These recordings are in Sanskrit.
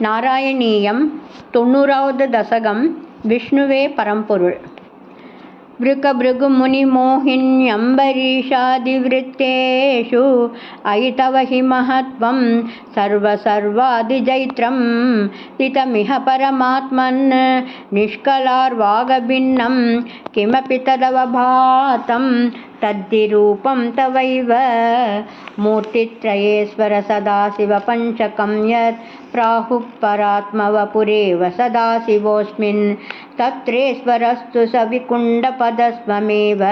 நாராயணீயம் 90வது தசகம். விஷ்ணுவே பரம்பொருள். விருக முனிமோகின்யம்பரீஷாதிவிருத்தேஷு ஐதவஹி மஹத்வம் சர்வசர்வாதிஜைத்ரம் திதமிஹ பரமாத்மன் நிஷ்கலார்வாகபின்னம் கிமபி ததவபாதம் तद्दिरूपं तवैव मूर्तित्रयेश्वर सदाशिव पंचकं यत् प्राहुः परात्मवपुरेव सदाशिवोऽस्मिन् तत्रेश्वरस्तु सविकुण्डपदस्वमेव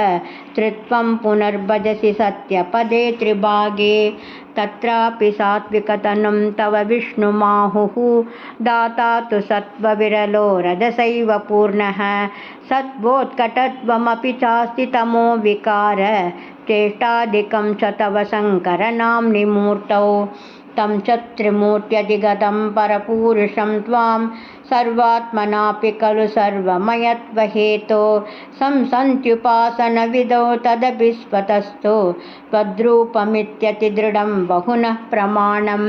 त्रित्वं पुनर्भजसि सत्यपदे त्रिभागे तत्रापि सात्विकतनं तव विष्णुमाहुः दाता तु सत्त्वविरलो रजसैव पूर्णः सत्त्वोत्कटत्वमपि चास्ति तमो विकार चेष्टादिकं च तव शङ्करनाम्नि मूर्तौ तं च त्रिमूर्त्यधिगतं परपूरुषं त्वां सर्वात्मनापि खलु सर्वमयत्वहेतो संसन्त्युपासनविदौ तदपि स्वतस्तु त्वद्रूपमित्यतिदृढं बहुनः प्रमाणम्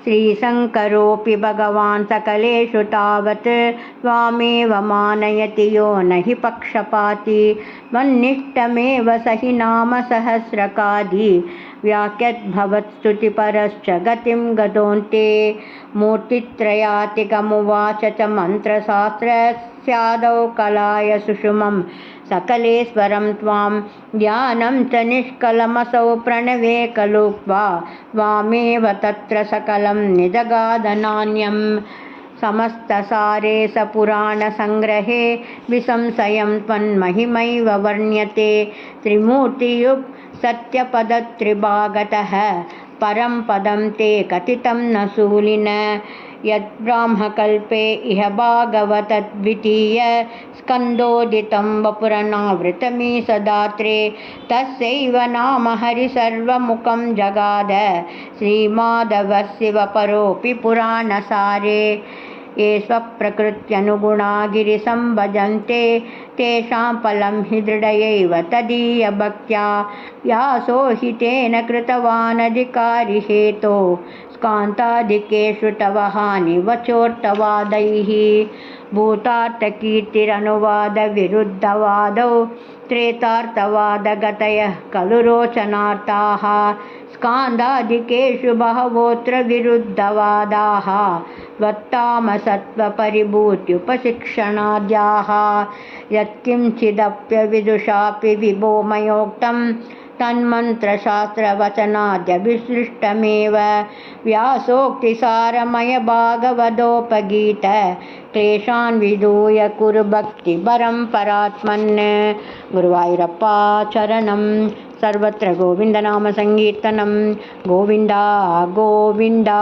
श्रीशङ्करोऽपि भगवान् सकलेषु तावत् त्वामेव मानयति यो न हि पक्षपाती त्वन्निष्टमेव स हि नाम सहस्रकादि व्याख्यद्भवत्स्तुतिपरश्च गतिं गतोऽन्ते मूर्तित्रयातिकमुवाच च मन्त्रशास्त्रस्यादौ कलाय सुषुमं सकलेश्वरं त्वां ध्यानं च निष्कलमसौ प्रणवे खलु त्वामेव तत्र सकलं निजगादनान्यं समस्तसारे स पुराणसङ्ग्रहे विसंशयं त्वन्महिमैव वर्ण्यते त्रिमूर्तियुक् सत्यपदत्रिभागतः परं पदं ते कथितं न शूलिन यद्ब्राह्मकल्पे इह भागवतद्वितीय स्कन्दोदितं वपुरनावृतमीशदात्रे तस्यैव नाम हरिसर्वमुखं जगाद श्रीमाधवशिवपरोऽपि पुराणसारे ये स्वप्रकृत्यनुगुणा गिरिसंभजन्ते तेषां फलं हि दृढयैव तदीयभक्त्या व्यासो हि तेन कृतवानधिकारी हेतो स्कान्तादिकेषु तव हानिवचोर्तवादैः भूतार्थकीर्तिरनुवादविरुद्धवादौ त्रेतार्थवादगतयः खलु रोचनार्थाः स्कान्दादिकेषु बहवोऽत्र विरुद्धवादाः त्वत्तामसत्त्वपरिभूत्युपशिक्षणाद्याः यत्किञ्चिदप्यविदुषापि विभो मयोक्तं तन्मन्त्रशास्त्रवचनाद्यभिसृष्टमेव व्यासोक्तिसारमयभागवतोपगीत क्लेशान् विदूय कुरु भक्तिपरं परात्मन्. गुरुवायूरप्पा चरणं सर्वत्र गोविन्दनामसङ्कीर्तनं गोविन्दा गोविन्दा.